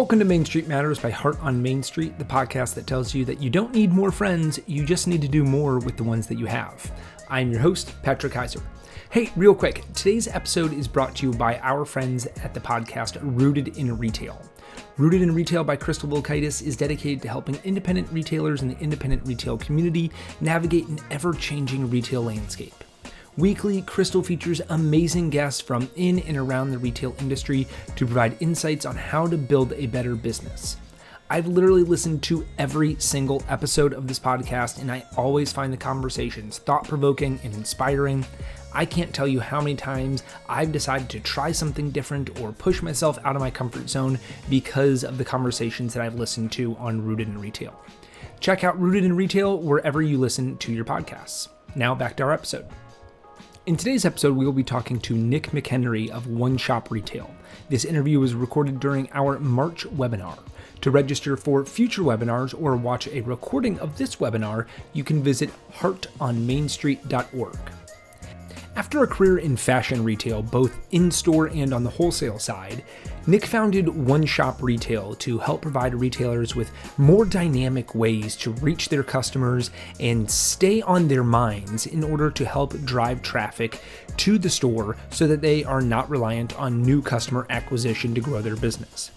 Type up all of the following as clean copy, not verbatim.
Welcome to Main Street Matters by Heart on Main Street, the podcast that tells you that you don't need more friends, you just need to do more with the ones that you have. I'm your host, Patrick Heiser. Hey, real quick, today's episode is brought to you by our friends at the podcast Rooted in Retail. Rooted in Retail by Crystal Volkaitis is dedicated to helping independent retailers in the independent retail community navigate an ever-changing retail landscape. Weekly, Crystal features amazing guests from in and around the retail industry to provide insights on how to build a better business. I've literally listened to every single episode of this podcast, and I always find the conversations thought-provoking and inspiring. I can't tell you how many times I've decided to try something different or push myself out of my comfort zone because of the conversations that I've listened to on Rooted in Retail. Check out Rooted in Retail wherever you listen to your podcasts. Now back to our episode. In today's episode, we will be talking to Nick McHenry of OneShop Retail. This interview was recorded during our March webinar. To register for future webinars or watch a recording of this webinar, you can visit heartonmainstreet.org. After a career in fashion retail, both in-store and on the wholesale side, Nick founded OneShop Retail to help provide retailers with more dynamic ways to reach their customers and stay on their minds in order to help drive traffic to the store so that they are not reliant on new customer acquisition to grow their business.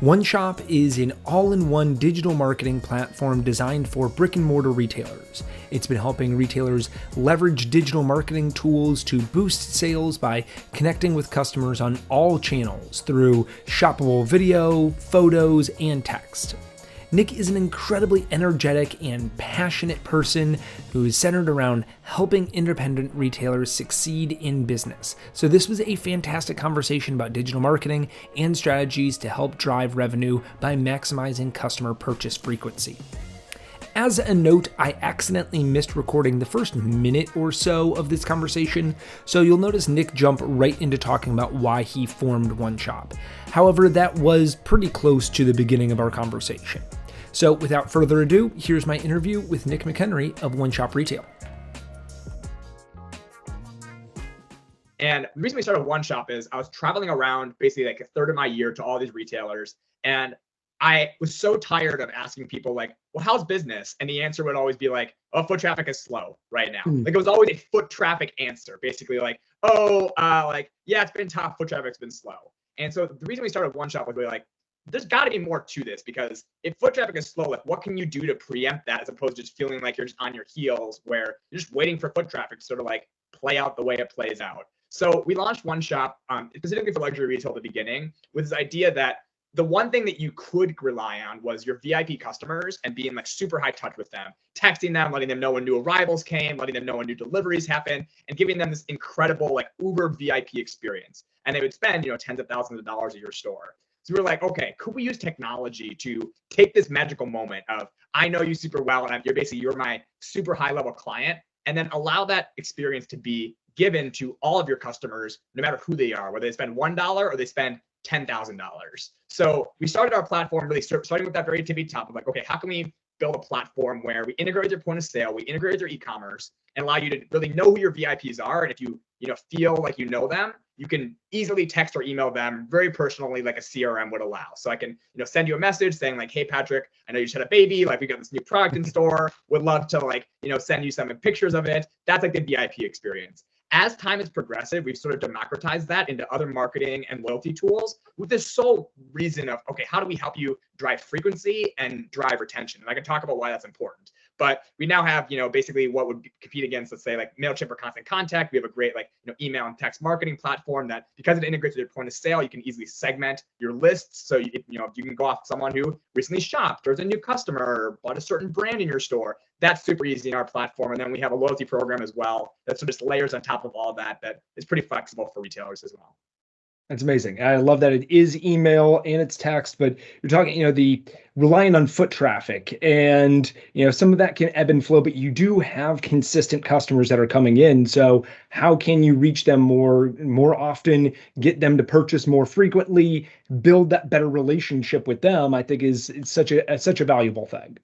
OneShop is an all-in-one digital marketing platform designed for brick-and-mortar retailers. It's been helping retailers leverage digital marketing tools to boost sales by connecting with customers on all channels through shoppable video, photos, and text. Nick is an incredibly energetic and passionate person who is centered around helping independent retailers succeed in business. So this was a fantastic conversation about digital marketing and strategies to help drive revenue by maximizing customer purchase frequency. As a note, I accidentally missed recording the first minute or so of this conversation, so you'll notice Nick jump right into talking about why he formed OneShop. However, that was pretty close to the beginning of our conversation. So without further ado, here's my interview with Nick McHenry of OneShop Retail. And the reason we started OneShop is I was traveling around basically like a third of my year to all these retailers, and I was so tired of asking people like, well, how's business? And the answer would always be like, oh, foot traffic is slow right now. Like it was always a foot traffic answer, basically like, yeah, it's been tough. Foot traffic's been slow. And so the reason we started OneShop was really like, there's got to be more to this, because if foot traffic is slow, like what can you do to preempt that as opposed to just feeling like you're just on your heels where you're just waiting for foot traffic to sort of like play out the way it plays out. So we launched OneShop specifically for luxury retail at the beginning with this idea that the one thing that you could rely on was your VIP customers and being like super high touch with them, texting them, letting them know when new arrivals came, letting them know when new deliveries happened, and giving them this incredible like Uber VIP experience. And they would spend, tens of thousands of dollars at your store. So we were like, okay, could we use technology to take this magical moment of, I know you super well, and you're my super high level client, and then allow that experience to be given to all of your customers, no matter who they are, whether they spend $1 or they spend $10,000. So we started our platform really starting with that very tippy top of like, okay, how can we build a platform where we integrate with your point of sale, we integrate with your e-commerce, and allow you to really know who your VIPs are. And if you feel like you know them, you can easily text or email them very personally, like a CRM would allow. So I can send you a message saying like, hey Patrick, I know you just had a baby, like we got this new product in store, would love to send you some pictures of it. That's like the VIP experience. As time is progressive, we've sort of democratized that into other marketing and loyalty tools with this sole reason of, okay, how do we help you drive frequency and drive retention? And I can talk about why that's important. But we now have, basically what would compete against, let's say, like MailChimp or Constant Contact. We have a great email and text marketing platform that, because it integrates with your point of sale, you can easily segment your lists. So you can go off someone who recently shopped or is a new customer or bought a certain brand in your store. That's super easy in our platform. And then we have a loyalty program as well that sort of just layers on top of all that is pretty flexible for retailers as well. That's amazing. I love that it is email and it's text, but you're talking, the relying on foot traffic and, some of that can ebb and flow, but you do have consistent customers that are coming in. So how can you reach them more often, get them to purchase more frequently, build that better relationship with them, I think is such a valuable thing.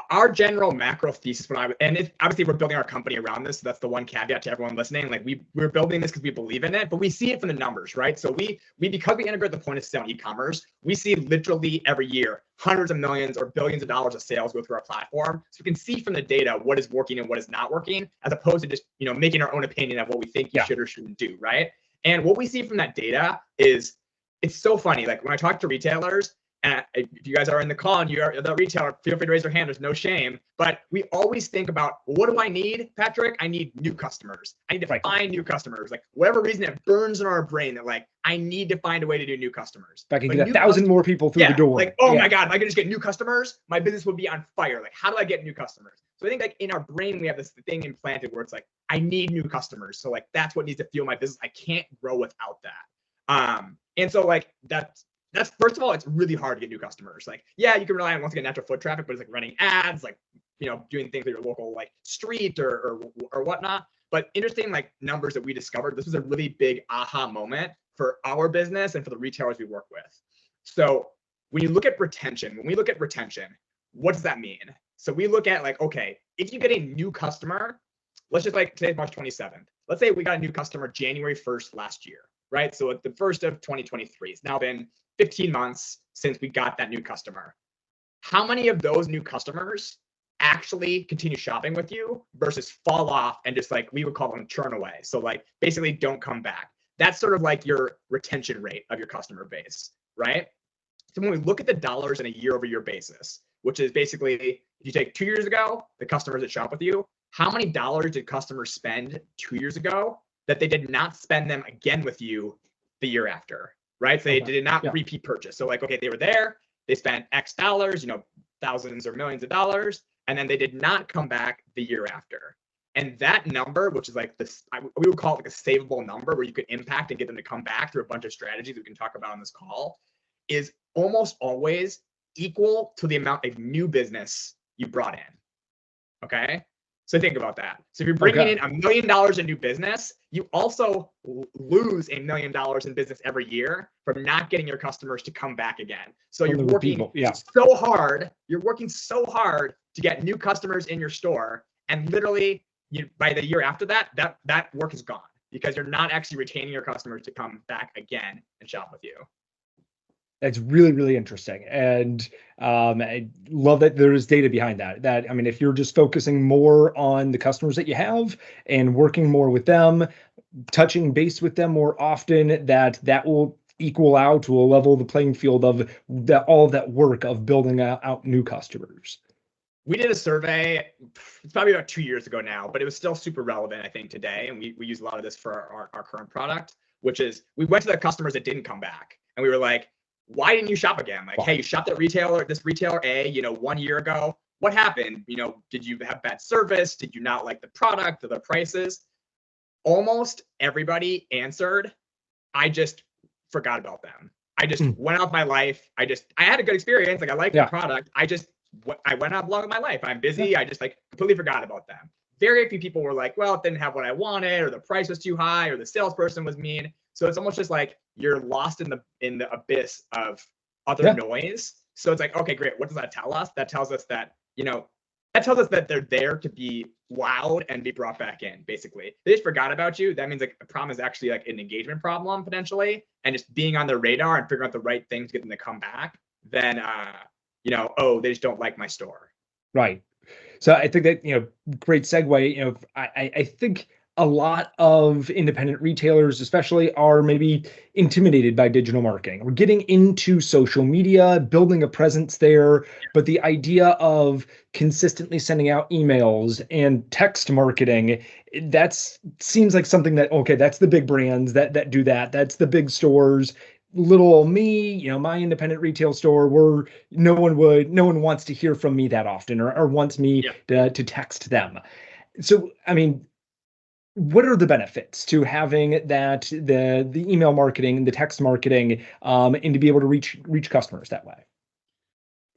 our general macro thesis obviously we're building our company around this. So that's the one caveat to everyone listening. Like we're building this because we believe in it, but we see it from the numbers, right? So because we integrate the point of sale in e-commerce, we see literally every year hundreds of millions or billions of dollars of sales go through our platform. So we can see from the data what is working and what is not working, as opposed to just making our own opinion of what we think you should or shouldn't do, right? And what we see from that data is, it's so funny. Like when I talk to retailers, and if you guys are in the call and you're the retailer, feel free to raise your hand. There's no shame. But we always think about, well, what do I need, Patrick? I need new customers. I need to find new customers. Like whatever reason, it burns in our brain that like, I need to find a way to do new customers. If I can get 1,000 more people through the door. Like, oh my God, if I could just get new customers, my business would be on fire. Like, how do I get new customers? So I think like in our brain, we have this thing implanted where it's like, I need new customers. So like, that's what needs to fuel my business. I can't grow without that. And so like, that's first of all, it's really hard to get new customers. Like, yeah, you can rely on once again natural foot traffic, but it's like running ads, like doing things at your local like street or whatnot. But interesting like numbers that we discovered. This was a really big aha moment for our business and for the retailers we work with. So when you look at retention, what does that mean? So we look at like, okay, if you get a new customer, let's just like today's March 27th. Let's say we got a new customer January 1st last year, right? So at the first of 2023, it's now been 15 months since we got that new customer. How many of those new customers actually continue shopping with you versus fall off and just like, we would call them churn away? So like basically don't come back. That's sort of like your retention rate of your customer base, right? So when we look at the dollars on a year-over-year basis, which is basically, if you take 2 years ago, the customers that shop with you, how many dollars did customers spend 2 years ago that they did not spend them again with you the year after? Right? So they did not repeat purchase. So like, okay, they were there, they spent X dollars, thousands or millions of dollars, and then they did not come back the year after. And that number, which is like this, we would call it like a savable number where you could impact and get them to come back through a bunch of strategies we can talk about on this call, is almost always equal to the amount of new business you brought in. Okay? So think about that. So if you're bringing in $1 million in new business, you also lose $1 million in business every year from not getting your customers to come back again. So you're working so hard. You're working so hard to get new customers in your store, and literally, by the year after that, that work is gone because you're not actually retaining your customers to come back again and shop with you. That's really, really interesting. And I love that there is data behind that. I mean, if you're just focusing more on the customers that you have and working more with them, touching base with them more often, that will equal out to a level of the playing field of all of that work of building out new customers. We did a survey, it's probably about 2 years ago now, but it was still super relevant, I think, today. And we use a lot of this for our current product, which is we went to the customers that didn't come back. And we were like, why didn't you shop again? Like, hey, you shopped at this retailer A, 1 year ago. What happened? Did you have bad service? Did you not like the product or the prices? Almost everybody answered, I just forgot about them. I just went out my life. I had a good experience. Like I liked the product. I went out along with my life. I'm busy. I just like completely forgot about them. Very few people were like, well, it didn't have what I wanted, or the price was too high, or the salesperson was mean. So it's almost just like you're lost in the abyss of other noise. So it's like, okay, great. What does that tell us? That tells us that, they're there to be wowed and be brought back in, basically. They just forgot about you. That means like the problem is actually like an engagement problem potentially, and just being on their radar and figuring out the right things to get them to come back. Then, they just don't like my store. Right. So I think that, great segue. I think a lot of independent retailers, especially, are maybe intimidated by digital marketing. We're getting into social media, building a presence there, but the idea of consistently sending out emails and text marketing, that seems like something that, okay, that's the big brands that do that. That's the big stores. Little old me, my independent retail store, where no one wants to hear from me that often or wants me to text them. So, I mean, what are the benefits to having that, the email marketing, the text marketing, and to be able to reach customers that way?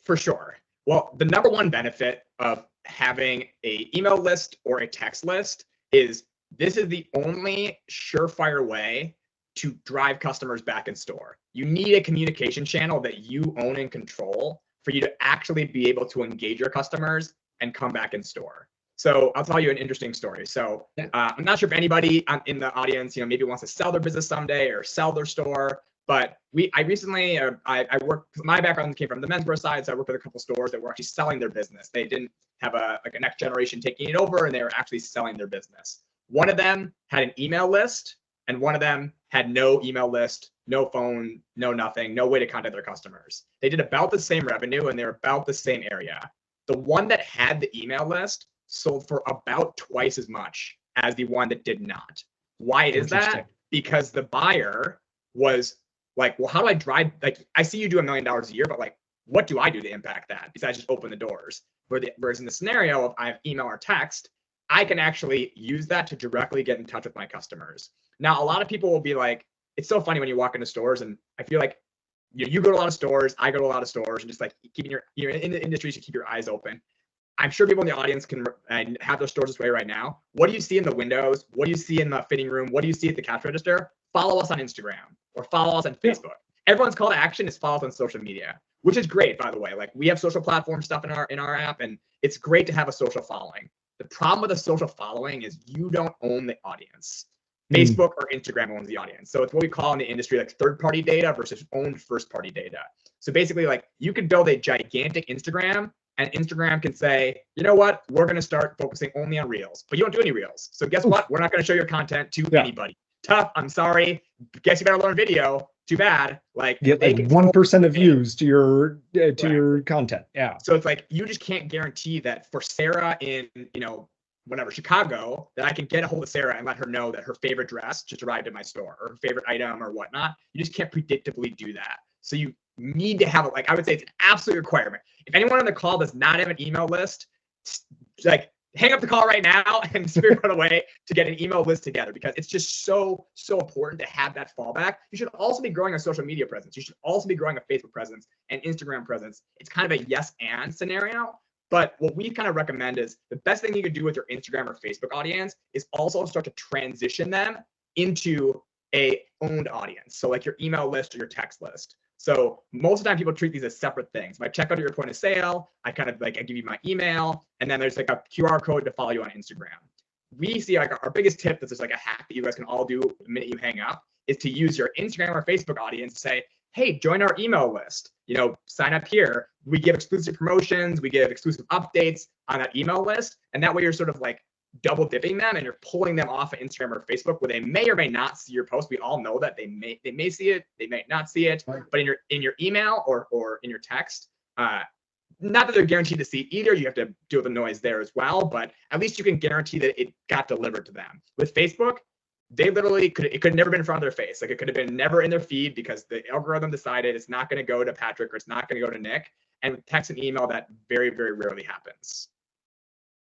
For sure. Well, the number one benefit of having an email list or a text list is this is the only surefire way to drive customers back in store. You need a communication channel that you own and control for you to actually be able to engage your customers and come back in store. So I'll tell you an interesting story. So I'm not sure if anybody in the audience, maybe wants to sell their business someday or sell their store, but I recently, I worked, my background came from the menswear side. So I worked with a couple stores that were actually selling their business. They didn't have a next generation taking it over, and they were actually selling their business. One of them had an email list, and one of them had no email list, no phone, no nothing, no way to contact their customers. They did about the same revenue, and they're about the same area. The one that had the email list sold for about twice as much as the one that did not. Why is that? Because the buyer was like, well, how do I drive? Like, I see you do $1 million a year, but like, what do I do to impact that besides just open the doors? Whereas in the scenario of I have email or text, I can actually use that to directly get in touch with my customers. Now, a lot of people will be like, it's so funny when you walk into stores, and I feel like you go to a lot of stores, I go to a lot of stores, and just like keeping you're in the industry, you should keep your eyes open. I'm sure people in the audience can have their stores this way right now. What do you see in the windows? What do you see in the fitting room? What do you see at the cash register? Follow us on Instagram or follow us on Facebook. Everyone's call to action is follow us on social media, which is great, by the way. Like, we have social platform stuff in our app, and it's great to have a social following. The problem with a social following is you don't own the audience. Facebook or Instagram owns the audience. So it's what we call in the industry like third-party data versus owned first-party data. So basically, like, you could build a gigantic Instagram, and Instagram can say, you know what, we're going to start focusing only on reels, but you don't do any reels. So guess what? We're not going to show your content to anybody. Tough. I'm sorry. Guess you better learn video. Too bad. Like, get like 1% of views to your content. Yeah. So it's like, you just can't guarantee that for Sarah in, whatever, Chicago, that I can get a hold of Sarah and let her know that her favorite dress just arrived at my store, or her favorite item or whatnot. You just can't predictably do that. So you need to have it. Like, I would say it's an absolute requirement. If anyone on the call does not have an email list, like, hang up the call right now and figure out a way to get an email list together, because it's just so important to have that fallback. You should also be growing a social media presence. You should also be growing a Facebook presence and Instagram presence. It's kind of a yes and scenario. But what we kind of recommend is the best thing you could do with your Instagram or Facebook audience is also start to transition them into a owned audience. So like your email list or your text list. So most of the time people treat these as separate things. If I check out at your point of sale, I give you my email, and then there's like a QR code to follow you on Instagram. We see like our biggest tip, that's just like a hack that you guys can all do the minute you hang up, is to use your Instagram or Facebook audience to say, hey, join our email list. Sign up here. We give exclusive promotions. We give exclusive updates on that email list. And that way you're sort of like double dipping them, and you're pulling them off of Instagram or Facebook, where they may or may not see your post. We all know that they may see it, they may not see it, but in your email or in your text, not that they're guaranteed to see it either. You have to deal with the noise there as well, but at least you can guarantee that it got delivered to them. With Facebook, they literally it could have never been in front of their face. Like, it could have been never in their feed because the algorithm decided it's not going to go to Patrick or it's not going to go to Nick. And with text and email, that very, very rarely happens.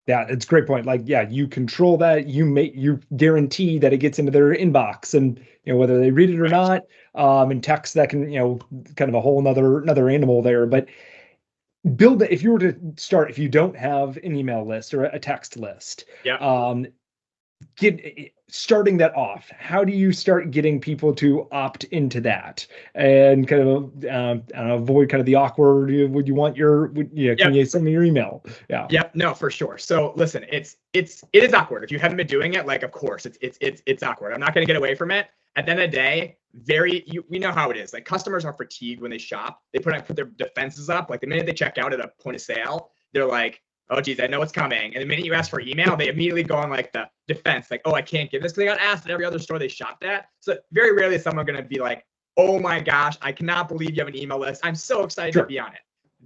Yeah, it's a great point. Like, yeah, you control that. You guarantee that it gets into their inbox, and whether they read it or not. And text, that can kind of a whole another animal there. But build it. If you were to start, if you don't have an email list or a text list, starting that off, how do you start getting people to opt into that and kind of avoid kind of the awkward, would you want can you send me your email? No, for sure. So listen, it is awkward if you haven't been doing it. Like, of course it's awkward. I'm not going to get away from it. At the end of the day, we know how it is. Like, customers are fatigued when they shop. They put their defenses up. Like, the minute they check out at a point of sale, they're like, oh, geez, I know what's coming. And the minute you ask for email, they immediately go on like the defense, like, oh, I can't give this, because they got asked at every other store they shopped at. So very rarely is someone going to be like, oh my gosh, I cannot believe you have an email list. I'm so excited to be on it.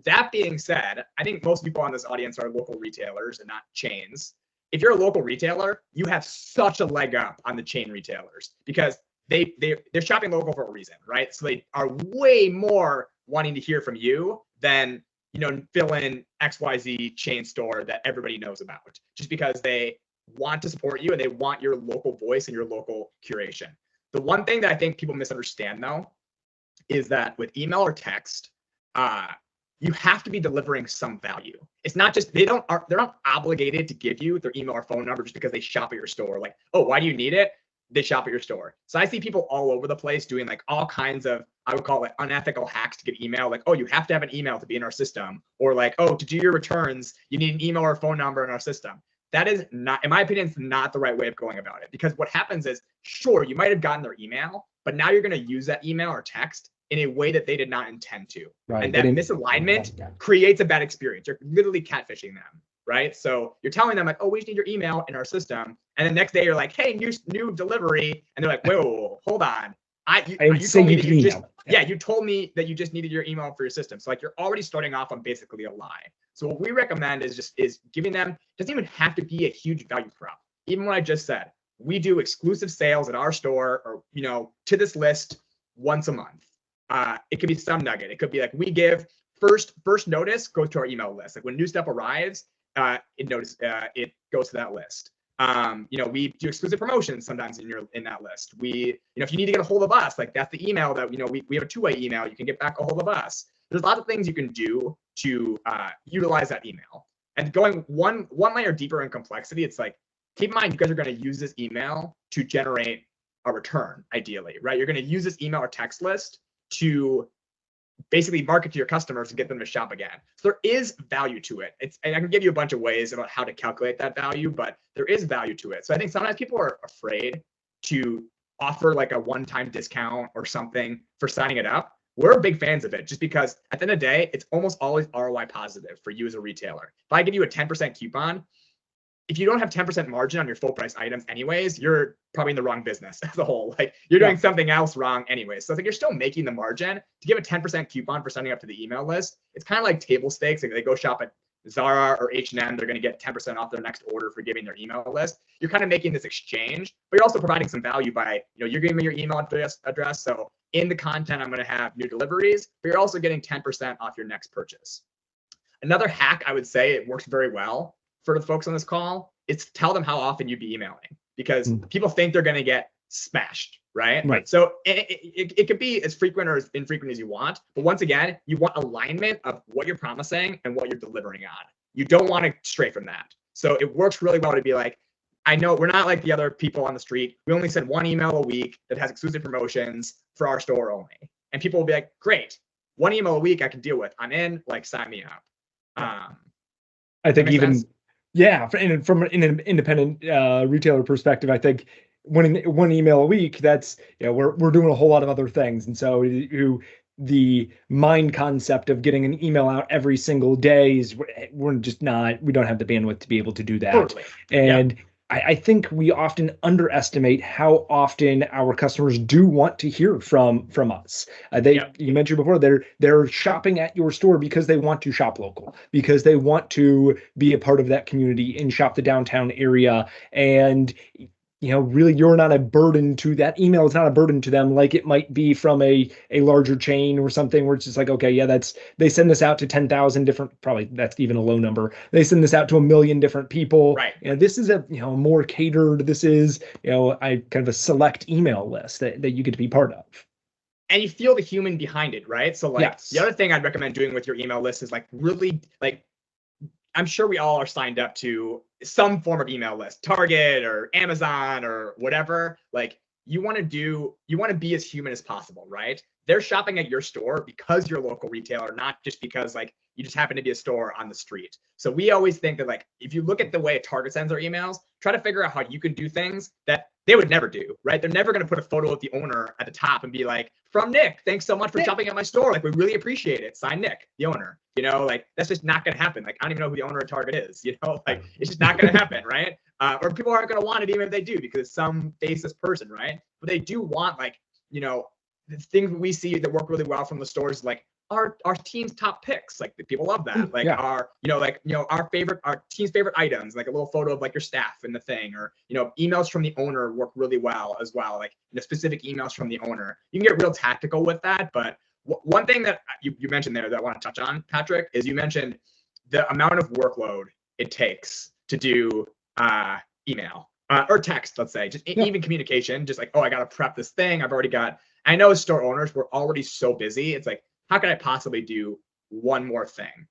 That being said, I think most people on this audience are local retailers and not chains. If you're a local retailer, you have such a leg up on the chain retailers, because they're shopping local for a reason, right? So they are way more wanting to hear from you than fill in XYZ chain store that everybody knows about, just because they want to support you and they want your local voice and your local curation. The one thing that I think people misunderstand, though, is that with email or text, you have to be delivering some value. It's not just, they're not obligated to give you their email or phone number just because they shop at your store. Like, oh, why do you need it? They shop at your store. So I see people all over the place doing like all kinds of I would call it like unethical hacks to get email. Like, oh, you have to have an email to be in our system, or like, oh, to do your returns, you need an email or phone number in our system. That is not, in my opinion, it's not the right way of going about it, because what happens is, sure, you might have gotten their email, but now you're going to use that email or text in a way that they did not intend to. Right. And that misalignment creates a bad experience. You're literally catfishing them, right? So you're telling them like, oh, we just need your email in our system. And the next day you're like, hey, new delivery. And they're like, whoa, hold on. You told me that you just, you told me that you just needed your email for your system. So like you're already starting off on basically a lie. So what we recommend is giving them, doesn't even have to be a huge value prop. Even what I just said, we do exclusive sales at our store, or, to this list once a month. It could be some nugget. It could be like, we give first notice goes to our email list. Like when new stuff arrives, it goes to that list. We do exclusive promotions sometimes in that list. We, if you need to get a hold of us, like that's the email that, we have a two-way email. You can get back a hold of us. There's lots of things you can do to utilize that email. And going one layer deeper in complexity, it's like, keep in mind, you guys are going to use this email to generate a return, ideally, right? You're going to use this email or text list to basically market to your customers and get them to shop again. So there is value to it. And I can give you a bunch of ways about how to calculate that value, but there is value to it. So I think sometimes people are afraid to offer like a one-time discount or something for signing it up. We're big fans of it, just because at the end of the day, it's almost always ROI positive for you as a retailer. If I give you a 10% coupon, if you don't have 10% margin on your full price items anyways, you're probably in the wrong business as a whole. Like you're doing something else wrong anyways. So I think you're still making the margin. To give a 10% coupon for signing up to the email list, it's kind of like table stakes. Like they go shop at Zara or H&M, they're going to get 10% off their next order for giving their email list. You're kind of making this exchange, but you're also providing some value by, you're giving me your email address. So in the content, I'm going to have new deliveries, but you're also getting 10% off your next purchase. Another hack, I would say, it works very well for the folks on this call, is tell them how often you'd be emailing, because people think they're going to get smashed, right? Right. So it could be as frequent or as infrequent as you want. But once again, you want alignment of what you're promising and what you're delivering on. You don't want to stray from that. So it works really well to be like, I know we're not like the other people on the street. We only send one email a week that has exclusive promotions for our store only. And people will be like, great, one email a week I can deal with. I'm in, like, sign me up. I think even sense? Yeah, from an independent retailer perspective, I think one email a week, that's, we're doing a whole lot of other things. And so the mind concept of getting an email out every single day is, we don't have the bandwidth to be able to do that. Totally. And I think we often underestimate how often our customers do want to hear from us. You mentioned before, they're shopping at your store because they want to shop local, because they want to be a part of that community and shop the downtown area. And really, you're not a burden to that email. It's not a burden to them like it might be from a larger chain or something, where it's just like, okay, they send this out to 10,000 different, probably that's even a low number. They send this out to 1 million different people. Right. This is a, more catered, this is, kind of a select email list that you get to be part of. And you feel the human behind it, right? So like the other thing I'd recommend doing with your email list is like really like, I'm sure we all are signed up to some form of email list, Target or Amazon or whatever. Like you want to be as human as possible, right? They're shopping at your store because you're a local retailer, not just because like you just happen to be a store on the street. So we always think that like, if you look at the way Target sends their emails, try to figure out how you can do things that they would never do, right? They're never going to put a photo of the owner at the top and be like, from Nick, thanks so much for shopping at my store. Like, we really appreciate it. Sign Nick, the owner. Like that's just not going to happen. Like, I don't even know who the owner of Target is, like it's just not going to happen, right? Or people aren't going to want it even if they do, because it's some faceless person, right? But they do want like, the things we see that work really well from the stores, like our team's top picks, like the people love that. Like our team's favorite items, like a little photo of like your staff in the thing, or emails from the owner work really well as well. Like specific emails from the owner. You can get real tactical with that, but one thing that you mentioned there that I want to touch on, Patrick, is you mentioned the amount of workload it takes to do email or text, let's say, just even communication, just like, oh, I got to prep this thing. I know as store owners, we're already so busy. It's like, how can I possibly do one more thing?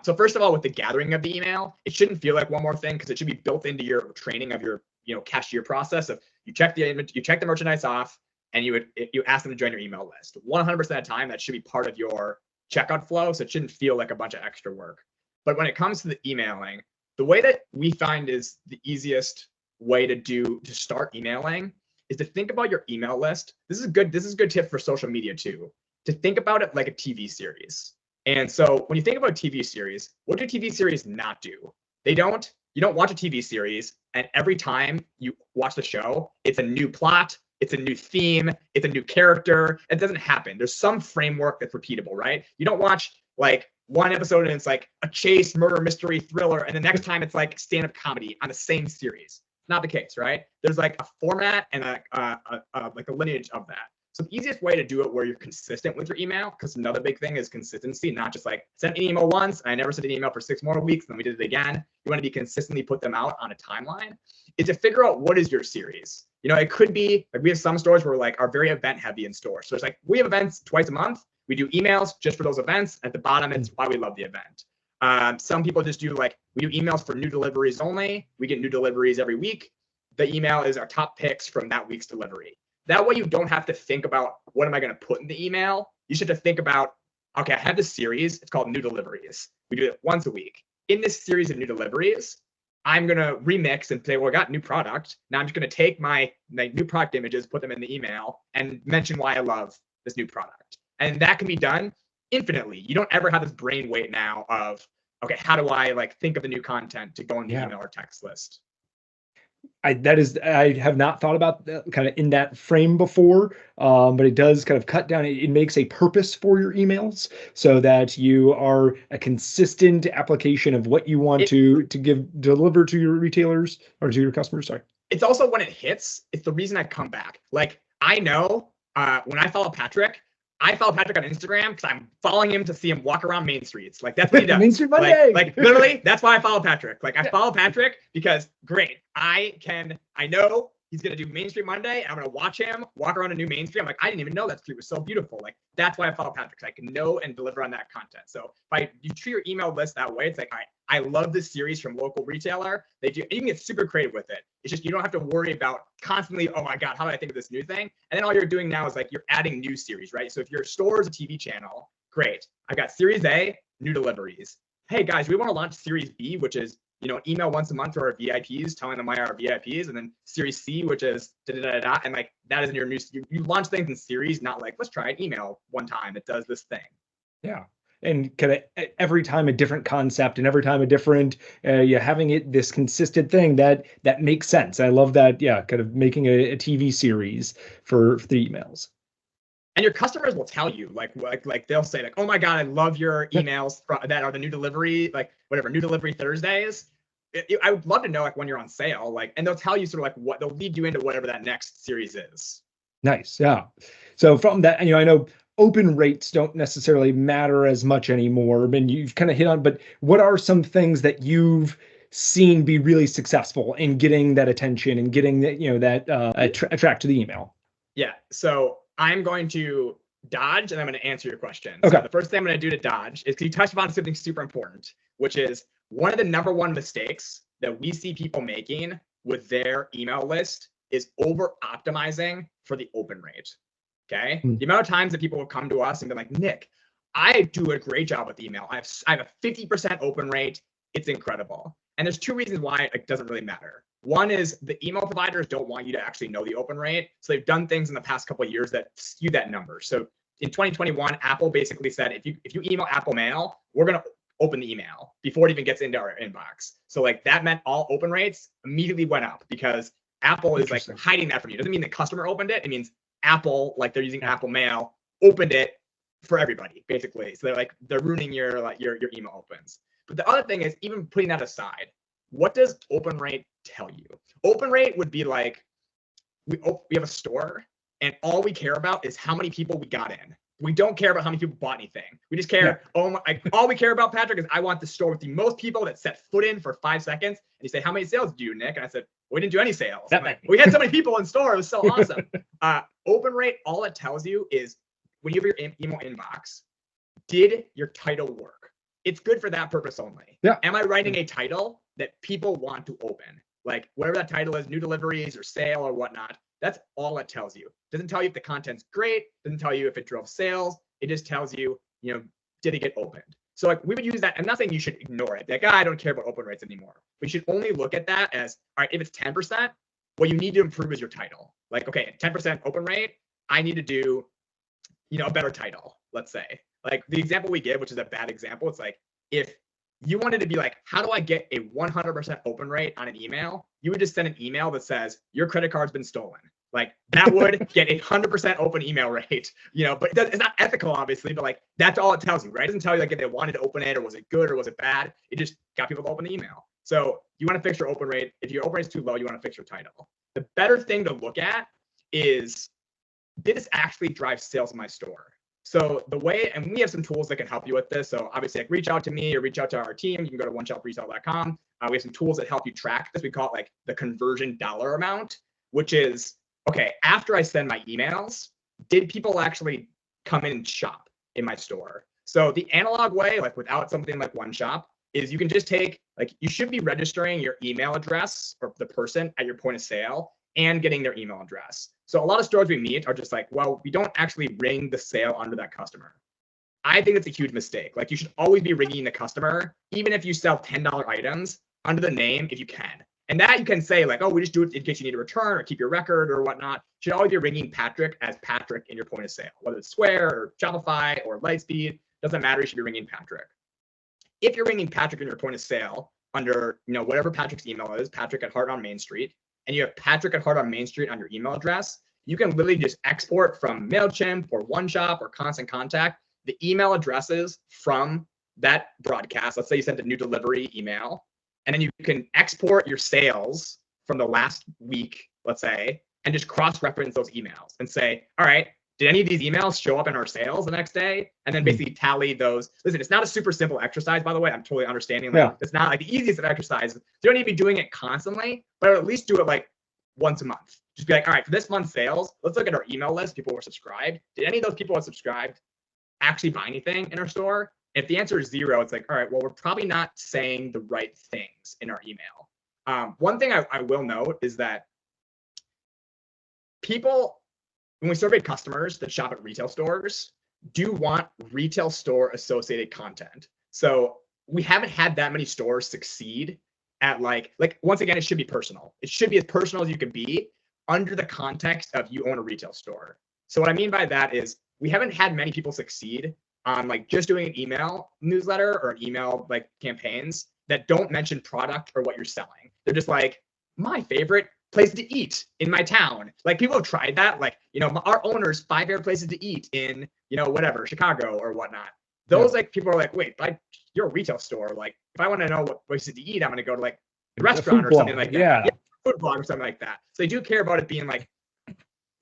So first of all, with the gathering of the email, it shouldn't feel like one more thing, because it should be built into your training of your cashier process of you check the merchandise off, and you ask them to join your email list. 100% of the time, that should be part of your checkout flow. So it shouldn't feel like a bunch of extra work. But when it comes to the emailing, the way that we find is the easiest way to start emailing is to think about your email list. This is a good tip for social media too, to think about it like a TV series. And so when you think about a TV series, what do TV series not do? You don't watch a TV series and every time you watch the show, it's a new plot, it's a new theme, it's a new character. It doesn't happen. There's some framework that's repeatable, right? You don't watch like one episode and it's like a chase, murder, mystery, thriller, and the next time it's like stand-up comedy on the same series. Not the case, right? There's like a format and like a lineage of that. So the easiest way to do it where you're consistent with your email, because another big thing is consistency, not just like send an email once and I never sent an email for 6 more weeks, and then we did it again. You want to be consistently put them out on a timeline, is to figure out what is your series. It could be like we have some stores where like are very event heavy in stores. So it's like we have events twice a month. We do emails just for those events. At the bottom, it's why we love the event. Some people just do like, we do emails for new deliveries only. We get new deliveries every week. The email is our top picks from that week's delivery. That way you don't have to think about what am I going to put in the email. You should have to think about, okay, I have this series. It's called new deliveries. We do it once a week. In this series of new deliveries, I'm going to remix and say, well, I got new product. Now I'm just going to take my new product images, put them in the email, and mention why I love this new product. And that can be done infinitely. You don't ever have this brain weight now of, okay, how do I like think of the new content to go in the email or text list? I have not thought about that kind of in that frame before, but it does kind of cut down. It makes a purpose for your emails so that you are a consistent application of what you want to deliver to your retailers or to your customers. Sorry. It's also when it hits, it's the reason I come back. Like I know when I follow Patrick on Instagram because I'm following him to see him walk around Main Streets. Like that's what he does. Main Street Monday. Like literally, that's why I follow Patrick. Like I follow Patrick because great. I know he's gonna do Main Street Monday. And I'm gonna watch him walk around a new Main Street. I'm like, I didn't even know that street was so beautiful. Like that's why I follow Patrick. I can know and deliver on that content. So if you treat your email list that way, it's like I love this series from local retailer. You can get super creative with it. It's just you don't have to worry about constantly, oh my God, how do I think of this new thing? And then all you're doing now is like you're adding new series, right? So if your store is a TV channel, great. I've got Series A, new deliveries. Hey guys, we want to launch Series B, which is email once a month to our VIPs, telling them why our VIPs, and then Series C, which is da-da-da-da, and like that is in your new. You launch things in series, not like let's try an email one time. It does this thing. Yeah. And kind of every time a different concept and every time a different, having it this consistent thing that makes sense. I love that. Yeah, kind of making a TV series for the emails. And your customers will tell you, like they'll say, like, oh my God, I love your emails that are the new delivery, like whatever, new delivery Thursdays. I would love to know like when you're on sale, like, and they'll tell you sort of like what they'll lead you into whatever that next series is. Nice. Yeah. So from that, I know open rates don't necessarily matter as much anymore. I mean, you've kind of hit on, but what are some things that you've seen be really successful in getting that attention and getting that, attract to the email? Yeah. So I'm going to dodge and I'm going to answer your question. Okay. So the first thing I'm going to do to dodge is because you touched upon something super important, which is one of the number one mistakes that we see people making with their email list is over optimizing for the open rate. Okay. The amount of times that people will come to us and be like, Nick, I do a great job with email. I have a 50% open rate. It's incredible. And there's 2 reasons why it doesn't really matter. One is the email providers don't want you to actually know the open rate. So they've done things in the past couple of years that skew that number. So in 2021, Apple basically said, if you email Apple Mail, we're going to open the email before it even gets into our inbox. So like that meant all open rates immediately went up because Apple is like hiding that from you. It doesn't mean the customer opened it. It means Apple, like they're using Apple Mail, opened it for everybody, basically. So they're ruining your email opens. But the other thing is, even putting that aside, what does open rate tell you? Open rate would be like, we have a store and all we care about is how many people we got in. We don't care about how many people bought anything. We just care, all we care about, Patrick, is I want the store with the most people that set foot in for 5 seconds. And you say, how many sales do you, Nick? And I said, we didn't do any sales. Like, we had so many people in store. It was so awesome. Open rate, all it tells you is when you have your email inbox, did your title work? It's good for that purpose only. Yeah. Am I writing a title that people want to open? Like whatever that title is, new deliveries or sale or whatnot, That's all it tells you. It doesn't tell you if the content's great, doesn't tell you if it drove sales. It just tells you, did it get opened? So like we would use that. I'm not saying you should ignore it. Like, I don't care about open rates anymore. But you should only look at that as, all right, if it's 10%, what you need to improve is your title. Like, okay, 10% open rate, I need to do, a better title, let's say. Like the example we give, which is a bad example, it's like, if you wanted to be like, how do I get a 100% open rate on an email? You would just send an email that says, your credit card's been stolen. Like that would get a 100% open email rate, but it's not ethical, obviously, but like, that's all it tells you, right? It doesn't tell you like if they wanted to open it or was it good or was it bad. It just got people to open the email. So you want to fix your open rate. If your open rate is too low, you want to fix your title. The better thing to look at is, did this actually drive sales in my store? So the way, and we have some tools that can help you with this. So obviously like reach out to me or reach out to our team. You can go to oneshopretail.com. We have some tools that help you track this. We call it like the conversion dollar amount, which is, okay, after I send my emails, did people actually come in and shop in my store? So the analog way, like without something like OneShop, is you can just take, like, you should be registering your email address for the person at your point of sale and getting their email address. So a lot of stores we meet are just like, well, we don't actually ring the sale under that customer. I think that's a huge mistake. Like you should always be ringing the customer, even if you sell $10 items, under the name if you can. And that you can say like, oh, we just do it in case you need to return or keep your record or whatnot. You should always be ringing Patrick as Patrick in your point of sale, whether it's Square or Shopify or Lightspeed, doesn't matter. You should be ringing Patrick. If you're ringing Patrick in your point of sale under, whatever Patrick's email is, Patrick at Heart on Main Street, and you have Patrick at Heart on Main Street on your email address, you can literally just export from MailChimp or OneShop or Constant Contact the email addresses from that broadcast. Let's say you sent a new delivery email, and then you can export your sales from the last week, let's say, and just cross-reference those emails and say, all right, did any of these emails show up in our sales the next day? And then basically tally those. Listen, it's not a super simple exercise, by the way. I'm totally understanding. It's not like the easiest of exercises. You don't need to be doing it constantly, but at least do it like once a month. Just be like, all right, for this month's sales, let's look at our email list. People who are subscribed. Did any of those people who are subscribed actually buy anything in our store? If the answer is 0, it's like, all right, well, we're probably not saying the right things in our email. One thing I will note is that people, when we surveyed customers that shop at retail stores, do want retail store associated content. So we haven't had that many stores succeed at like once again, it should be personal. It should be as personal as you can be under the context of you own a retail store. So what I mean by that is we haven't had many people succeed on like just doing an email newsletter or an email like campaigns that don't mention product or what you're selling. They're just like, my favorite place to eat in my town. Like people have tried that. Like, our owner's 5 favorite places to eat in, whatever, Chicago or whatnot. Those like people are like, wait, but you're a retail store. Like if I want to know what places to eat, I'm going to go to like a restaurant or something like that. Yeah, food blog or something like that. So they do care about it being like,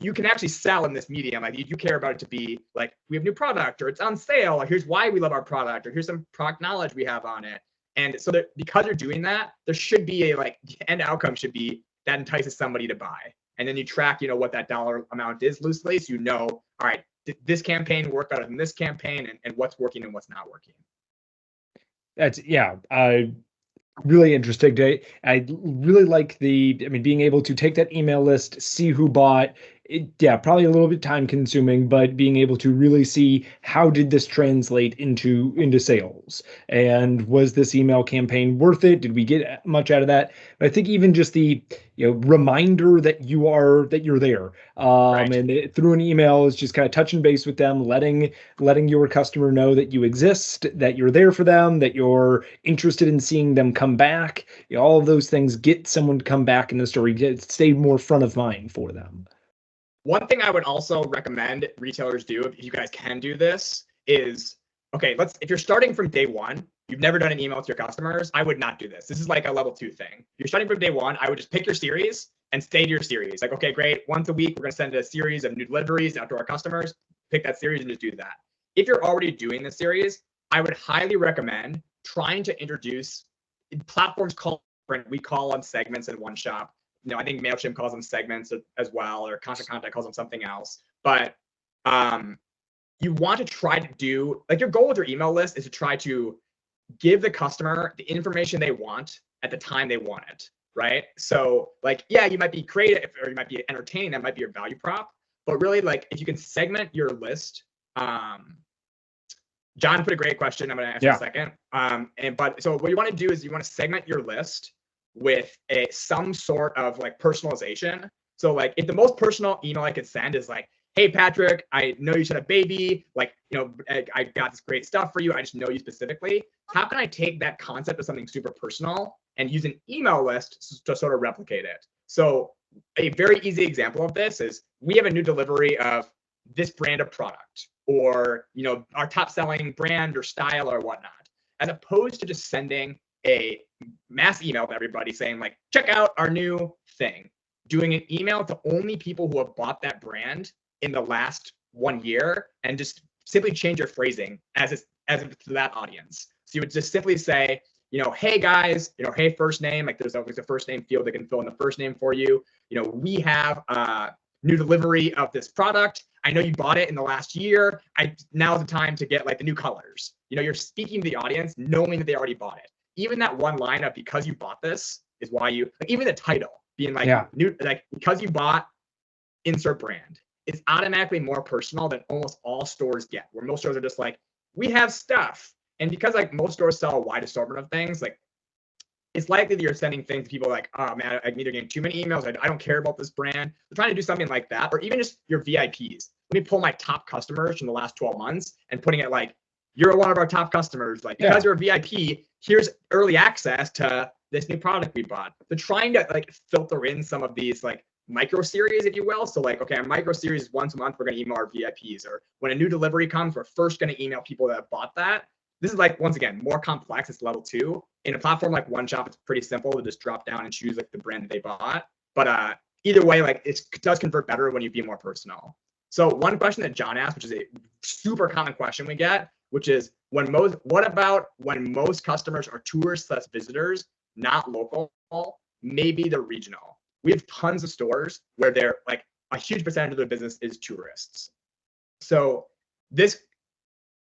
you can actually sell in this medium. Like you care about it to be like, we have new product or it's on sale. Or here's why we love our product or here's some product knowledge we have on it. And so that because you're doing that, there should be a like the end outcome should be that entices somebody to buy. And then you track, what that dollar amount is loosely. So all right, did this campaign work better than this campaign and what's working and what's not working. That's really interesting. I really like being able to take that email list, see who bought. Probably a little bit time consuming, but being able to really see how did this translate into sales, and was this email campaign worth it? Did we get much out of that? But I think even just the reminder that you're there, right. And through an email is just kind of touching base with them, letting your customer know that you exist, that you're there for them, that you're interested in seeing them come back. All of those things get someone to come back in the story, stay more front of mind for them. One thing I would also recommend retailers do, if you guys can do this, is, okay, if you're starting from day one, you've never done an email to your customers, I would not do this. This is like a level 2 thing. If you're starting from day one, I would just pick your series and stay to your series. Like, okay, great. Once a week, we're going to send a series of new deliveries out to our customers. Pick that series and just do that. If you're already doing the series, I would highly recommend trying to introduce platforms we call them segments in OneShop. I think MailChimp calls them segments as well, or Constant Contact calls them something else. But you want to try to do, like your goal with your email list is to try to give the customer the information they want at the time they want it. right? So like, yeah, you might be creative or you might be entertaining. That might be your value prop. But really, like, if you can segment your list, John put a great question. I'm going to answer in a second. But so what you want to do is you want to segment your list with some sort of like personalization. So like, if the most personal email I could send is like, hey Patrick, I know you just had a baby. Like, I got this great stuff for you. I just know you specifically. How can I take that concept of something super personal and use an email list to sort of replicate it? So a very easy example of this is we have a new delivery of this brand of product, or our top selling brand or style or whatnot, as opposed to just sending a mass email to everybody saying like, check out our new thing. Doing an email to only people who have bought that brand in the last 1 year, and just simply change your phrasing as to that audience. So you would just simply say, hey guys, hey first name, like there's always a first name field that can fill in the first name for you. We have a new delivery of this product. I know you bought it in the last year. Now's the time to get like the new colors. You're speaking to the audience knowing that they already bought it. Even that one line of because you bought this is why you, like, even the title being like new, like because you bought insert brand, is automatically more personal than almost all stores get, where most stores are just like, we have stuff. And because like most stores sell a wide assortment of things, like it's likely that you're sending things to people like, oh man, I'm either getting too many emails, I don't care about this brand. We're trying to do something like that, or even just your VIPs. Let me pull my top customers from the last 12 months and putting it like, you're one of our top customers. Like, because you're a VIP, here's early access to this new product we bought. So trying to like filter in some of these like micro series, if you will. So like, okay, a micro series once a month, we're going to email our VIPs, or when a new delivery comes, we're first going to email people that have bought that. This is like, once again, more complex. It's level 2. In a platform like OneShop, it's pretty simple to just drop down and choose like the brand that they bought. But either way, like it does convert better when you be more personal. So one question that John asked, which is a super common question we get, which is what about when most customers are tourists / visitors, not local, maybe they're regional? We have tons of stores where they're like a huge percentage of their business is tourists. So this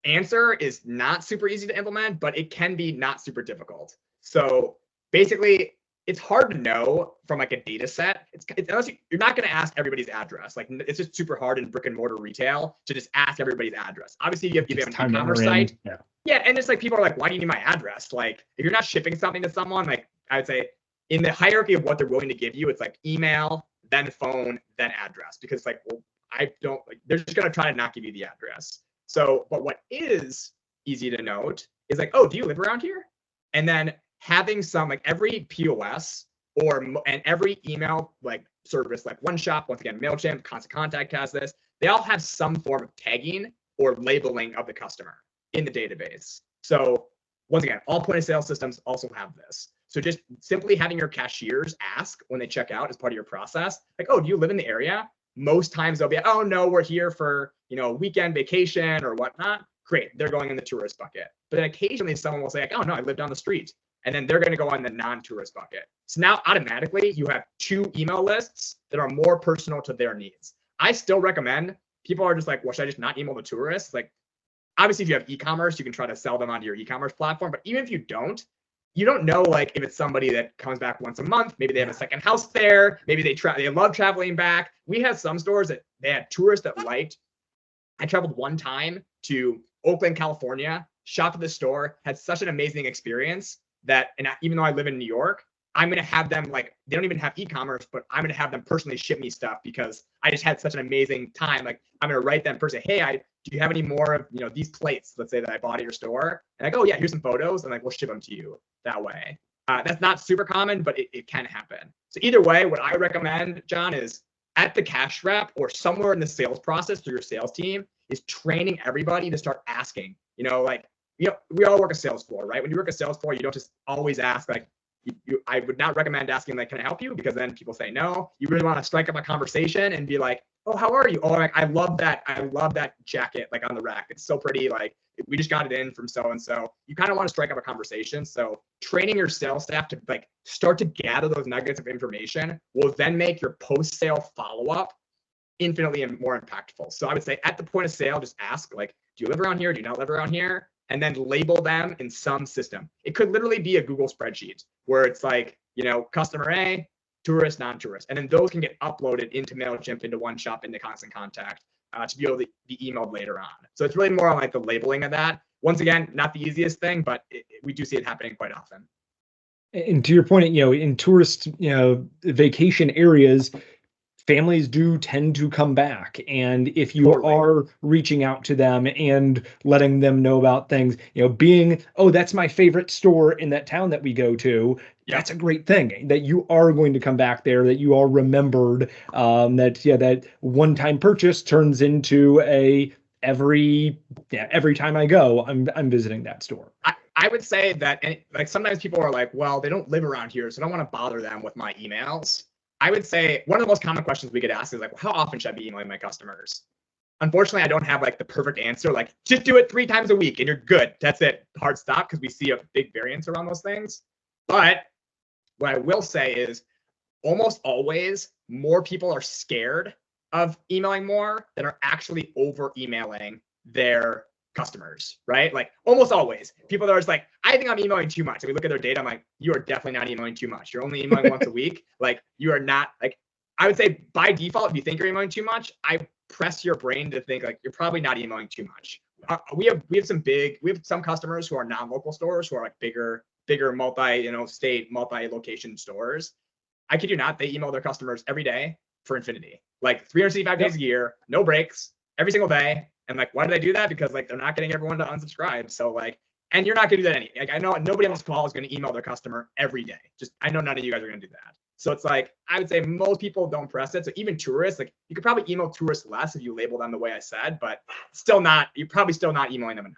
answer is not super easy to implement, but it can be not super difficult. So basically, it's hard to know from like a data set. It's you're not going to ask everybody's address. Like, it's just super hard in brick and mortar retail to just ask everybody's address. Obviously, you have an e-commerce site. Yeah, and it's like people are like, why do you need my address? Like, if you're not shipping something to someone, like I would say in the hierarchy of what they're willing to give you, it's like email, then phone, then address. Because like, well, they're just going to try to not give you the address. So, but what is easy to note is like, oh, do you live around here? And then having some, like every POS and every email like service, like OneShop, once again, MailChimp, Constant Contact has this. They all have some form of tagging or labeling of the customer in the database. So once again, all point of sale systems also have this. So just simply having your cashiers ask when they check out as part of your process, like, oh, do you live in the area? Most times they'll be, oh no, we're here for, weekend vacation or whatnot. Great, they're going in the tourist bucket. But then occasionally someone will say like, oh no, I live down the street. And then they're going to go in the non-tourist bucket. So now automatically you have 2 email lists that are more personal to their needs. I still recommend, people are just like, well, should I just not email the tourists? Like, obviously if you have e-commerce, you can try to sell them onto your e-commerce platform. But even if you don't know like if it's somebody that comes back once a month, maybe they have a second house there, maybe they love traveling back. We have some stores that they had tourists that liked. I traveled one time to Oakland, California, shopped at the store, had such an amazing experience that, and even though I live in New York, I'm going to have them like, they don't even have e-commerce, but I'm going to have them personally ship me stuff because I just had such an amazing time. Like, I'm going to write them personally, hey, do you have any more of, these plates, let's say, that I bought at your store? And I go, yeah, here's some photos, and like, we'll ship them to you that way. That's not super common, but it can happen. So either way, what I recommend, John, is at the cash rep or somewhere in the sales process through your sales team is training everybody to start asking, we all work a sales floor, right? When you work a sales floor, you don't just always ask like, I would not recommend asking like, can I help you? Because then people say no. You really want to strike up a conversation and be like, oh, how are you? Oh, like, I love that jacket like on the rack. It's so pretty. Like, we just got it in from so-and-so. You kind of want to strike up a conversation. So training your sales staff to like start to gather those nuggets of information will then make your post-sale follow-up infinitely more impactful. So I would say at the point of sale, just ask like, do you live around here? Do you not live around here? And then label them in some system. It could literally be a Google spreadsheet where it's like, customer A, tourist, non-tourist. And then those can get uploaded into MailChimp, into OneShop, into Constant Contact to be able to be emailed later on. So it's really more on like the labeling of that. Once again, not the easiest thing, but we do see it happening quite often. And to your point, in tourist, vacation areas, families do tend to come back. And if you are reaching out to them and letting them know about things, being, oh, that's my favorite store in that town that we go to, that's a great thing, that you are going to come back there, that you are remembered, that one-time purchase turns into every time I go, I'm visiting that store. I would say that, like, sometimes people are like, well, they don't live around here, so I don't want to bother them with my emails. I would say one of the most common questions we get asked is like, how often should I be emailing my customers? Unfortunately, I don't have like the perfect answer. Like, just do it 3 times a week and you're good. That's it. Hard stop, because we see a big variance around those things. But what I will say is almost always more people are scared of emailing more than are actually over emailing their customers, right? Like almost always people are just like, I think I'm emailing too much. And we look at their data, I'm like, you are definitely not emailing too much. You're only emailing once a week. Like, you are not, like, I would say by default, if you think you're emailing too much, I press your brain to think like you're probably not emailing too much. We have some customers who are non-local stores who are like bigger multi-state, multi-location stores. I kid you not, they email their customers every day for infinity, like 365 days a year, no breaks, every single day. And like, why do they do that? Because like they're not getting everyone to unsubscribe. So like, and you're not gonna do that like, I know nobody on this call is gonna email their customer every day. I know none of you guys are gonna do that. So it's like, I would say most people don't press it. So even tourists, like, you could probably email tourists less if you label them the way I said, but you're probably still not emailing them enough.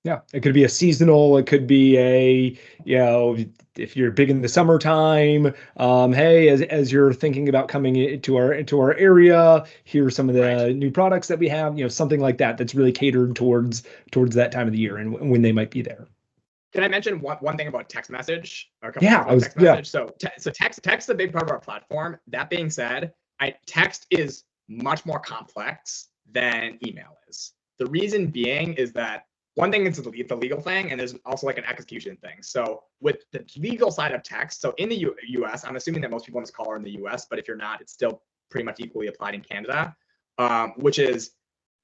Yeah, it could be a seasonal. It could be if you're big in the summertime. Hey, as you're thinking about coming into our area, here's some of the new products that we have. Something like that. That's really catered towards that time of the year and when they might be there. Can I mention one thing about text message? Or a couple text message. So text is a big part of our platform. That being said, text is much more complex than email is. The reason being is that one thing is the legal thing, and there's also like an execution thing. So with the legal side of text, so in the US, I'm assuming that most people on this call are in the US, but if you're not, it's still pretty much equally applied in Canada, which is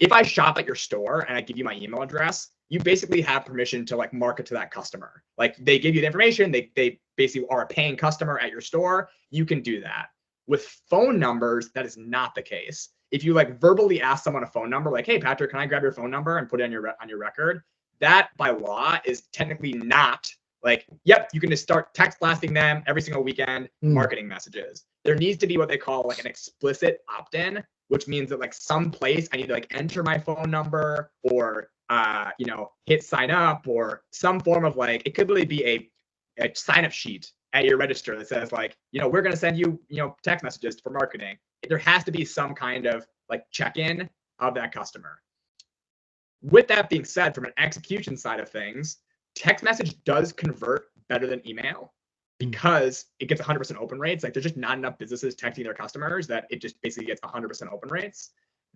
if I shop at your store and I give you my email address, you basically have permission to like market to that customer. Like, they give you the information, they basically are a paying customer at your store, you can do that. With phone numbers, that is not the case. If you like verbally ask someone a phone number, like, hey, Patrick, can I grab your phone number and put it on your record? That by law is technically not like, yep, you can just start text blasting them every single weekend, marketing messages. There needs to be what they call like an explicit opt-in, which means that like some place I need to like enter my phone number or, hit sign up or some form of like, it could really be a sign up sheet at your register that says like, we're going to send you, text messages for marketing. There has to be some kind of like check-in of that customer. With that being said, from an execution side of things, text message does convert better than email because it gets 100% open rates. Like, there's just not enough businesses texting their customers that it just basically gets 100% open rates.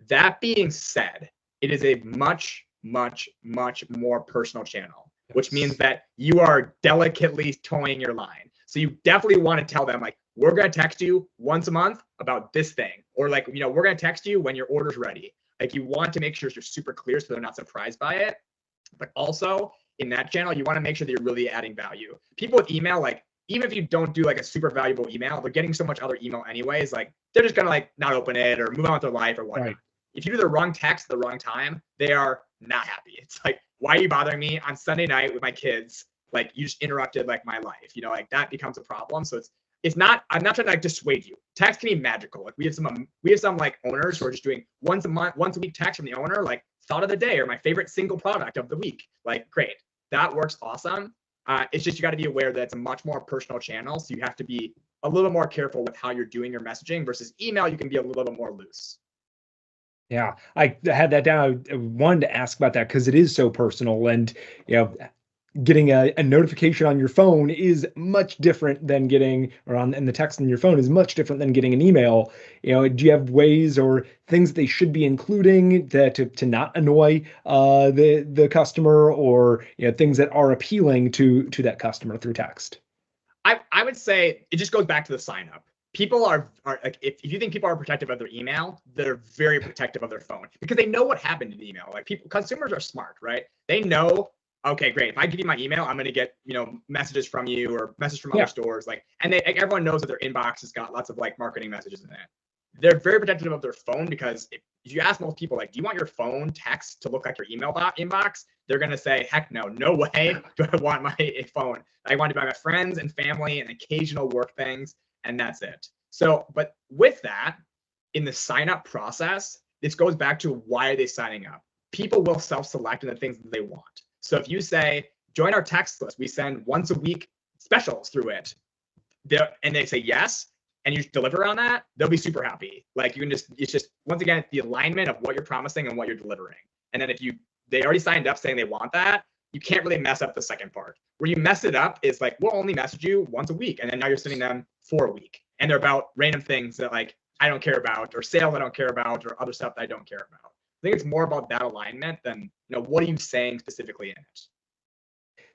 That being said, it is a much, much, much more personal channel, which means that you are delicately towing your line. So you definitely want to tell them like, we're going to text you once a month about this thing, or like, we're going to text you when your order's ready. Like, you want to make sure you're super clear so they're not surprised by it. But also in that channel, you want to make sure that you're really adding value. People with email, like, even if you don't do like a super valuable email, they're getting so much other email anyways. Like, they're just going to like not open it or move on with their life or whatnot. Right. If you do the wrong text at the wrong time, they are not happy. It's like, why are you bothering me on Sunday night with my kids? Like, you just interrupted like my life, like that becomes a problem. So it's not, I'm not trying to like dissuade you. Text can be magical. Like, we have some like owners who are just doing once a week text from the owner, like thought of the day or my favorite single product of the week. Like, great. That works awesome. It's just, you got to be aware that it's a much more personal channel. So you have to be a little more careful with how you're doing your messaging versus email. You can be a little bit more loose. Yeah, I had that down. I wanted to ask about that because it is so personal, and getting a notification on your phone is much different than getting, and the text on your phone is much different than getting an email. Do you have ways or things they should be including that to not annoy the customer, or things that are appealing to that customer through text? I would say it just goes back to the sign up. People are like, if you think people are protective of their email, they're very protective of their phone because they know what happened in the email. Like consumers are smart, right? They know, okay, great. If I give you my email, I'm going to get, messages from you or messages from other stores. And everyone knows that their inbox has got lots of like marketing messages in it. They're very protective of their phone because if you ask most people, like, do you want your phone text to look like your email inbox? They're going to say, heck no way do I want my phone. I want it by my friends and family and occasional work things, and that's it. So, but with that, in the sign up process, this goes back to why are they signing up? People will self-select in the things that they want. So if you say, join our text list, we send once a week specials through it, and they say yes, and you deliver on that, they'll be super happy. Like it's just, once again, it's the alignment of what you're promising and what you're delivering. And then if they already signed up saying they want that, you can't really mess up the second part. Where you mess it up is like, we'll only message you once a week. And then now you're sending them for a week. And they're about random things that like, I don't care about, or sales I don't care about, or other stuff that I don't care about. I think it's more about that alignment than, what are you saying specifically in it?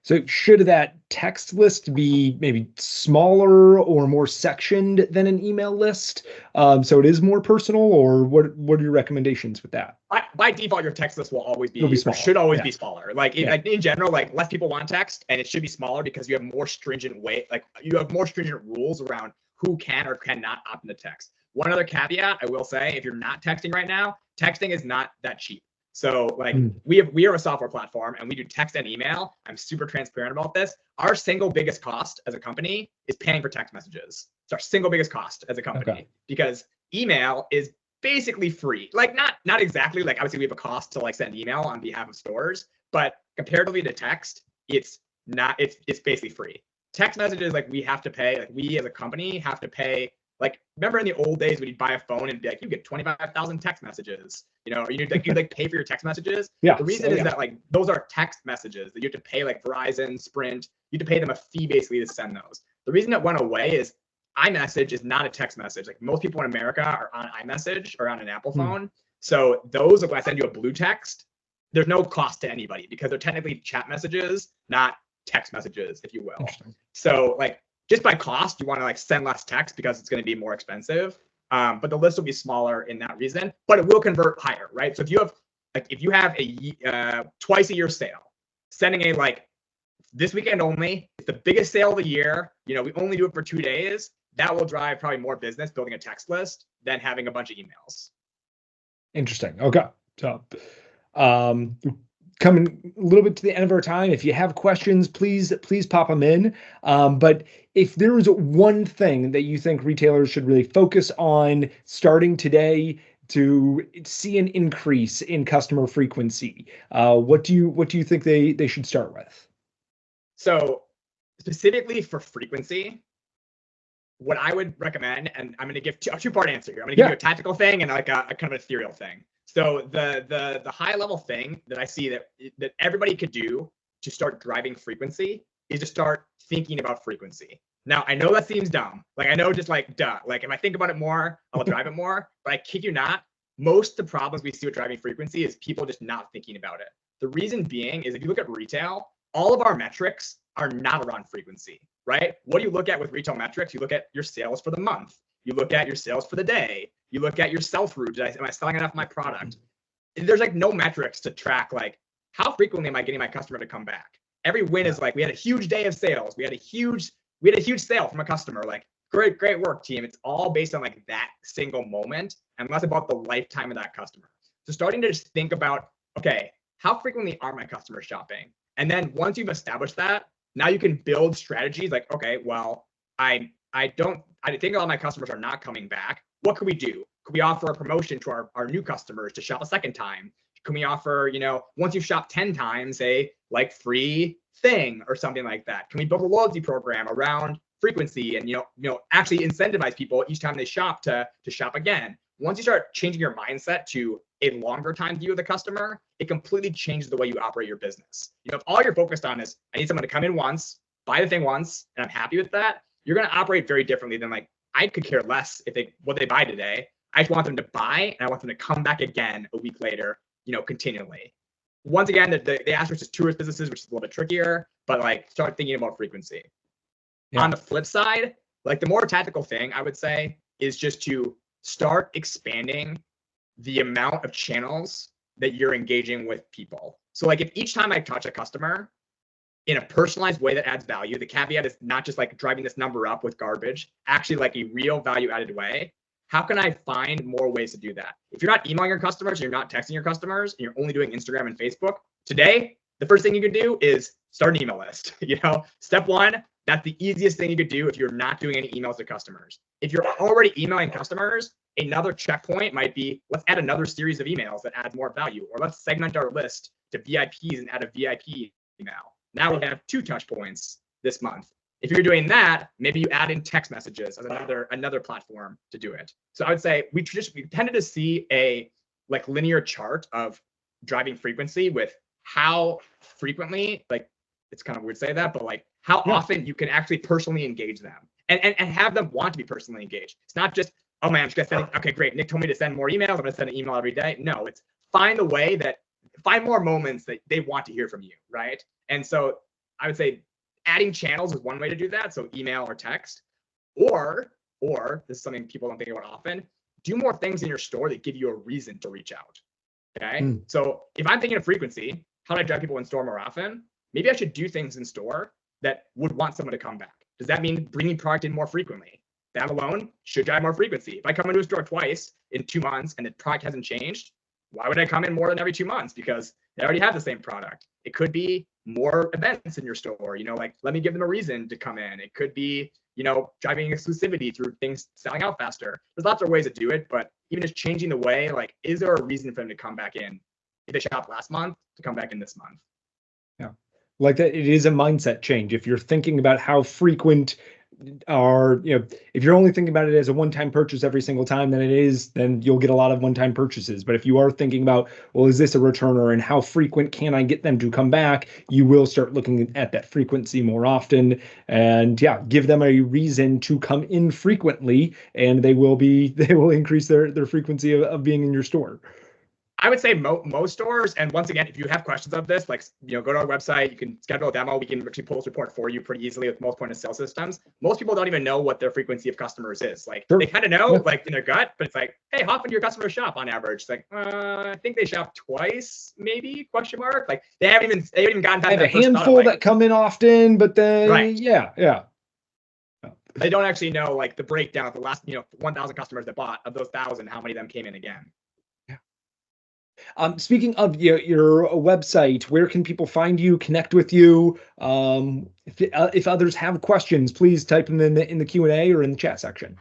So should that text list be maybe smaller or more sectioned than an email list? So it is more personal, or what are your recommendations with that? By default, your text list will always be smaller. Should always be smaller. Like in general, like less people want text, and it should be smaller because you have more stringent rules around who can or cannot opt into text. One other caveat I will say, if you're not texting right now, texting is not that cheap. So like we are a software platform and we do text and email. I'm super transparent about this. Our single biggest cost as a company is paying for text messages. It's our single biggest cost as a company because email is basically free. Like not exactly, like obviously we have a cost to like send email on behalf of stores, but comparatively to text, it's basically free. Text messages, like we have to pay, like we as a company have to pay. Like, remember in the old days when you'd buy a phone and be like, you get 25,000 text messages, or you'd pay for your text messages. Yeah. The reason is that like those are text messages that you have to pay, like Verizon, Sprint, you have to pay them a fee basically to send those. The reason it went away is iMessage is not a text message. Like most people in America are on iMessage or on an Apple phone. So those, like when I send you a blue text, there's no cost to anybody because they're technically chat messages, not text messages, if you will. So like, just by cost, you want to like send less text because it's going to be more expensive. But the list will be smaller in that reason, but it will convert higher, right? So if you have a twice a year sale, sending a like this weekend only, it's the biggest sale of the year. We only do it for 2 days. That will drive probably more business building a text list than having a bunch of emails. Interesting. Okay. So, coming a little bit to the end of our time. If you have questions, please pop them in. But if there is one thing that you think retailers should really focus on starting today to see an increase in customer frequency, what do you think they should start with? So specifically for frequency, what I would recommend, and I'm going to give a two-part answer here. I'm going to give you a tactical thing and like a kind of ethereal thing. So the high level thing that I see that everybody could do to start driving frequency is to start thinking about frequency. Now I know that seems dumb. Like I know just like duh. Like if I think about it more, I'll drive it more. But I kid you not, most of the problems we see with driving frequency is people just not thinking about it. The reason being is if you look at retail, all of our metrics are not around frequency, right? What do you look at with retail metrics? You look at your sales for the month. You look at your sales for the day. You look at your sell-through. Am I selling enough of my product? There's like no metrics to track like how frequently am I getting my customer to come back? Every win is like we had a huge day of sales. We had a huge sale from a customer. Like great work, team. It's all based on like that single moment and less about the lifetime of that customer. So starting to just think about, okay, how frequently are my customers shopping? And then once you've established that, now you can build strategies like, okay, well, I think a lot of my customers are not coming back. What could we do? Could we offer a promotion to our new customers to shop a second time? Can we offer, once you've shopped 10 times, a like free thing or something like that? Can we build a loyalty program around frequency and, actually incentivize people each time they shop to shop again? Once you start changing your mindset to a longer time view of the customer, it completely changes the way you operate your business. If all you're focused on is, I need someone to come in once, buy the thing once, and I'm happy with that, you're going to operate very differently than like, I could care less what they buy today. I just want them to buy and I want them to come back again a week later, continually. Once again, the asterisk is tourist businesses, which is a little bit trickier, but like start thinking about frequency. On the flip side, like the more tactical thing I would say is just to start expanding the amount of channels that you're engaging with people. So like if each time I touch a customer in a personalized way that adds value, the caveat is not just like driving this number up with garbage, actually like a real value added way. How can I find more ways to do that? If you're not emailing your customers, you're not texting your customers, and you're only doing Instagram and Facebook, today, the first thing you can do is start an email list. Step one, that's the easiest thing you could do if you're not doing any emails to customers. If you're already emailing customers, another checkpoint might be, let's add another series of emails that add more value, or let's segment our list to VIPs and add a VIP email. Now we have 2 touch points this month. If you're doing that, maybe you add in text messages as another platform to do it. So I would say we tended to see a like linear chart of driving frequency with how frequently, like it's kind of weird to say that, but like how often you can actually personally engage them and have them want to be personally engaged. It's not just, oh man, I'm just gonna send, okay, great, Nick told me to send more emails, I'm gonna send an email every day. No, it's find more moments that they want to hear from you, right? And so I would say adding channels is one way to do that. So email or text, or this is something people don't think about often, do more things in your store that give you a reason to reach out. Okay. So if I'm thinking of frequency, how do I drive people in store more often? Maybe I should do things in store that would want someone to come back. Does that mean bringing product in more frequently? That alone should drive more frequency. If I come into a store twice in 2 months and the product hasn't changed, why would I come in more than every 2 months? Because they already have the same product. It could be more events in your store, like let me give them a reason to come in. It could be, driving exclusivity through things selling out faster. There's lots of ways to do it, but even just changing the way, like, is there a reason for them to come back in? If they shopped last month, to come back in this month. Yeah. Like that, it is a mindset change. If you're thinking about how frequent if you're only thinking about it as a one-time purchase every single time, then you'll get a lot of one-time purchases. But if you are thinking about, well, is this a returner and how frequent can I get them to come back? You will start looking at that frequency more often, and give them a reason to come in frequently, and they will increase their frequency of being in your store. I would say most stores, and once again, if you have questions of this, like, go to our website, you can schedule a demo. We can actually pull this report for you pretty easily with most point of sale systems. Most people don't even know what their frequency of customers is. Like, They kind of know, like in their gut, but it's like, hey, how often do your customers shop on average? It's like, I think they shop twice, maybe, ? Like, they haven't even gotten past that. A handful that come in often, but then, They don't actually know, like, the breakdown of the last, 1,000 customers that bought. Of those 1,000, how many of them came in again? Speaking of your website, where can people find you, connect with you? If others have questions, please type them in the Q&A or in the chat section.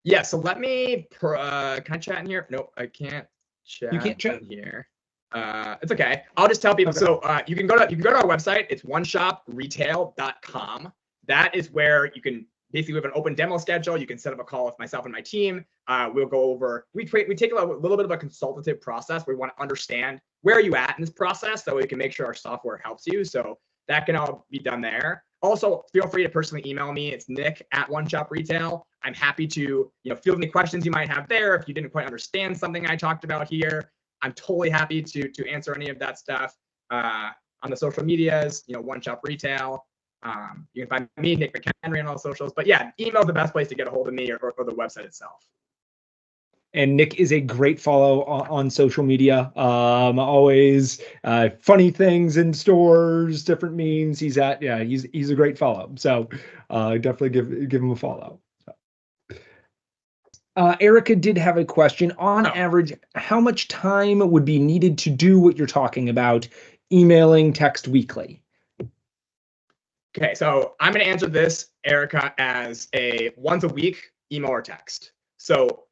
Yeah, so let me, can I chat in here? No, I can't chat. You can't chat in here. It's okay. I'll just tell people. Okay. So you can go to our website. It's oneshopretail.com. That is where you can basically, we have an open demo schedule. You can set up a call with myself and my team. We'll go over, we take a little bit of a consultative process. We want to understand where are you at in this process so we can make sure our software helps you. So that can all be done there. Also, feel free to personally email me. It's nick@OneShopRetail. I'm happy to, field any questions you might have there. If you didn't quite understand something I talked about here, I'm totally happy to answer any of that stuff. On the social medias, One Shop Retail. You can find me, Nick McHenry, on all socials. But email is the best place to get a hold of me, or the website itself. And Nick is a great follow on social media. Always funny things in stores, different memes. He's a great follow. So definitely give him a follow. Erica did have a question. On average, how much time would be needed to do what you're talking about, emailing, text weekly? Okay, so I'm going to answer this, Erica, as a once a week email or text. So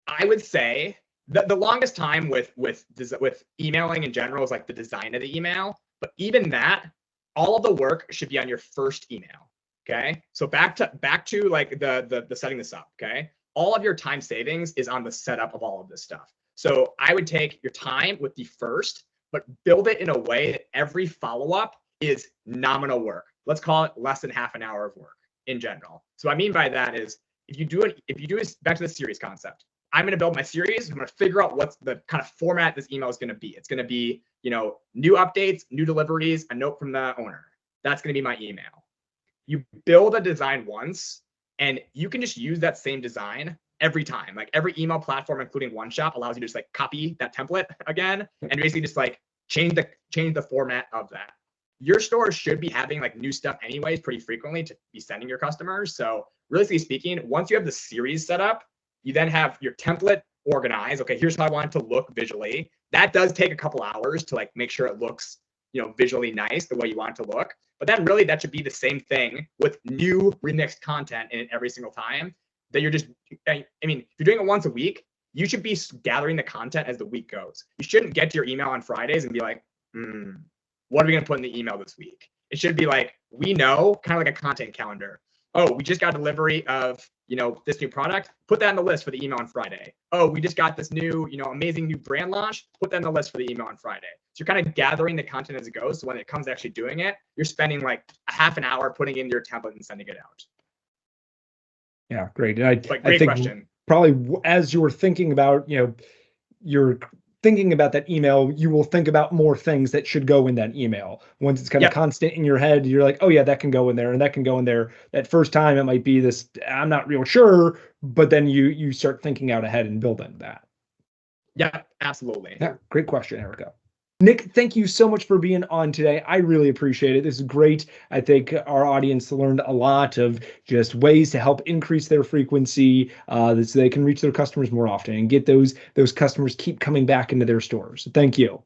I would say that the longest time with emailing in general is like the design of the email. But even that, all of the work should be on your first email. Okay, so back to like the setting this up. Okay, all of your time savings is on the setup of all of this stuff. So I would take your time with the first, but build it in a way that every follow-up is nominal work. Let's call it less than half an hour of work in general. So what I mean by that is if you do it back to the series concept, I'm going to build my series. I'm going to figure out what's the kind of format this email is going to be. It's going to be, new updates, new deliveries, a note from the owner. That's going to be my email. you build a design once and you can just use that same design every time. Like every email platform, including OneShop, allows you to just like copy that template again and basically just like change the format of that. Your store should be having like new stuff anyways pretty frequently to be sending your customers. So realistically speaking, once you have the series set up, you then have your template organized. Okay, here's how I want it to look visually. That does take a couple hours to like make sure it looks, visually nice the way you want it to look. But then really that should be the same thing with new remixed content in it every single time that you're just, I mean, if you're doing it once a week, you should be gathering the content as the week goes. You shouldn't get to your email on Fridays and be like, what are we going to put in the email this week? It should be like, we know, kind of like a content calendar. Oh, we just got delivery of, this new product. Put that on the list for the email on Friday. Oh, we just got this new, amazing new brand launch. Put that on the list for the email on Friday. So you're kind of gathering the content as it goes. So when it comes to actually doing it, you're spending like a half an hour putting in your template and sending it out. Yeah, great. Great I think question. Probably as you were thinking about, you're thinking about that email, you will think about more things that should go in that email. Once it's kind of constant in your head, you're like, oh yeah, that can go in there and that can go in there. That first time it might be this, I'm not real sure, but then you start thinking out ahead and building that. Yeah, absolutely. Yeah, great question, Erica. Nick, thank you so much for being on today. I really appreciate it. This is great. I think our audience learned a lot of just ways to help increase their frequency so they can reach their customers more often and get those customers keep coming back into their stores. Thank you.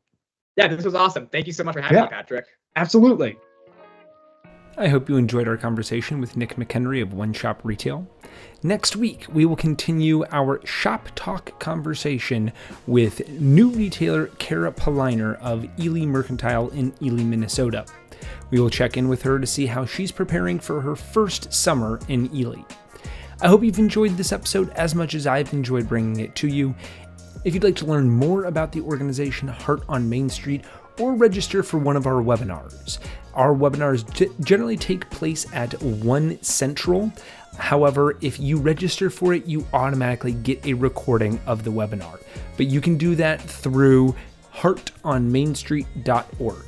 Yeah, this was awesome. Thank you so much for having me, Patrick. Absolutely. I hope you enjoyed our conversation with Nick McHenry of OneShop Retail. Next week, we will continue our shop talk conversation with new retailer Kara Poliner of Ely Mercantile in Ely, Minnesota. We will check in with her to see how she's preparing for her first summer in Ely. I hope you've enjoyed this episode as much as I've enjoyed bringing it to you. If you'd like to learn more about the organization Heart on Main Street or register for one of our webinars generally take place at 1 Central. However, if you register for it, you automatically get a recording of the webinar. But you can do that through heartonmainstreet.org.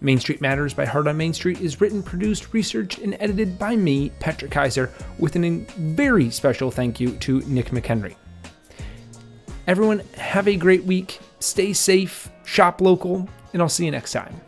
Main Street Matters by Heart on Main Street is written, produced, researched, and edited by me, Patrick Kaiser, with a very special thank you to Nick McHenry. Everyone, have a great week, stay safe, shop local, and I'll see you next time.